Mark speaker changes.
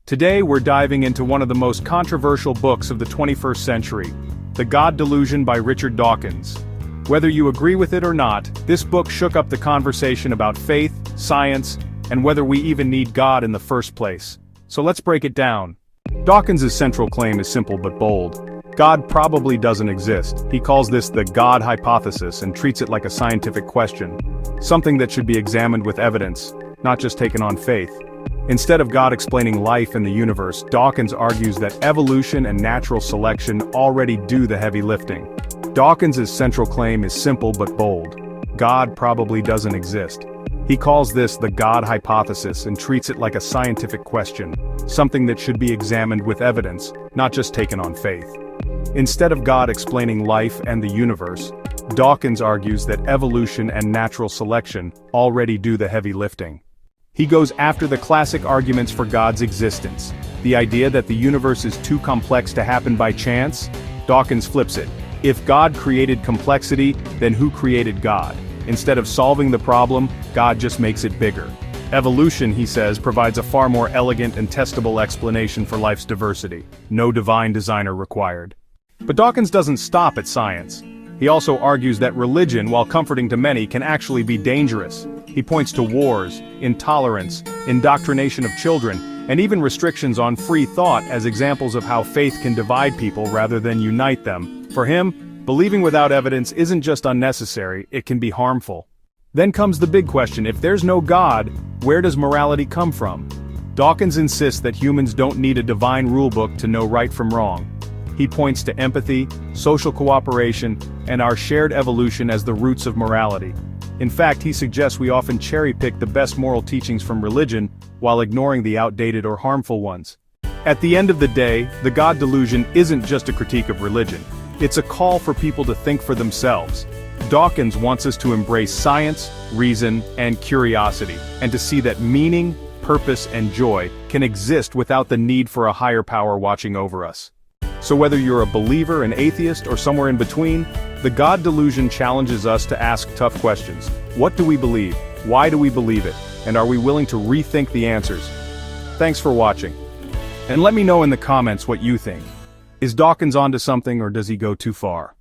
Speaker 1: Today we're diving into one of the most controversial books of the 21st century, The God Delusion by Richard Dawkins. Whether you agree with it or not, this book shook up the conversation about faith, science, and whether we even need God in the first place. So let's break it down. Dawkins' central claim is simple but bold. God probably doesn't exist. He calls this the God hypothesis and treats it like a scientific question, something that should be examined with evidence, not just taken on faith. Instead of God explaining life and the universe, Dawkins argues that evolution and natural selection already do the heavy lifting. Dawkins' central claim is simple but bold. God probably doesn't exist. He calls this the God hypothesis and treats it like a scientific question, something that should be examined with evidence, not just taken on faith. Instead of God explaining life and the universe, Dawkins argues that evolution and natural selection already do the heavy lifting. He goes after the classic arguments for God's existence. The idea that the universe is too complex to happen by chance? Dawkins flips it. If God created complexity, then who created God? Instead of solving the problem, God just makes it bigger. Evolution, he says, provides a far more elegant and testable explanation for life's diversity. No divine designer required. But Dawkins doesn't stop at science. He also argues that religion, while comforting to many, can actually be dangerous. He points to wars, intolerance, indoctrination of children, and even restrictions on free thought as examples of how faith can divide people rather than unite them. For him, believing without evidence isn't just unnecessary, it can be harmful. Then comes the big question: if there's no God, where does morality come from? Dawkins insists that humans don't need a divine rulebook to know right from wrong. He points to empathy, social cooperation, and our shared evolution as the roots of morality. In fact, he suggests we often cherry-pick the best moral teachings from religion, while ignoring the outdated or harmful ones. At the end of the day, the God delusion isn't just a critique of religion. It's a call for people to think for themselves. Dawkins wants us to embrace science, reason, and curiosity, and to see that meaning, purpose, and joy can exist without the need for a higher power watching over us. So whether you're a believer, an atheist, or somewhere in between, the God delusion challenges us to ask tough questions. What do we believe? Why do we believe it? And are we willing to rethink the answers? Thanks for watching. And let me know in the comments what you think. Is Dawkins onto something, or does he go too far?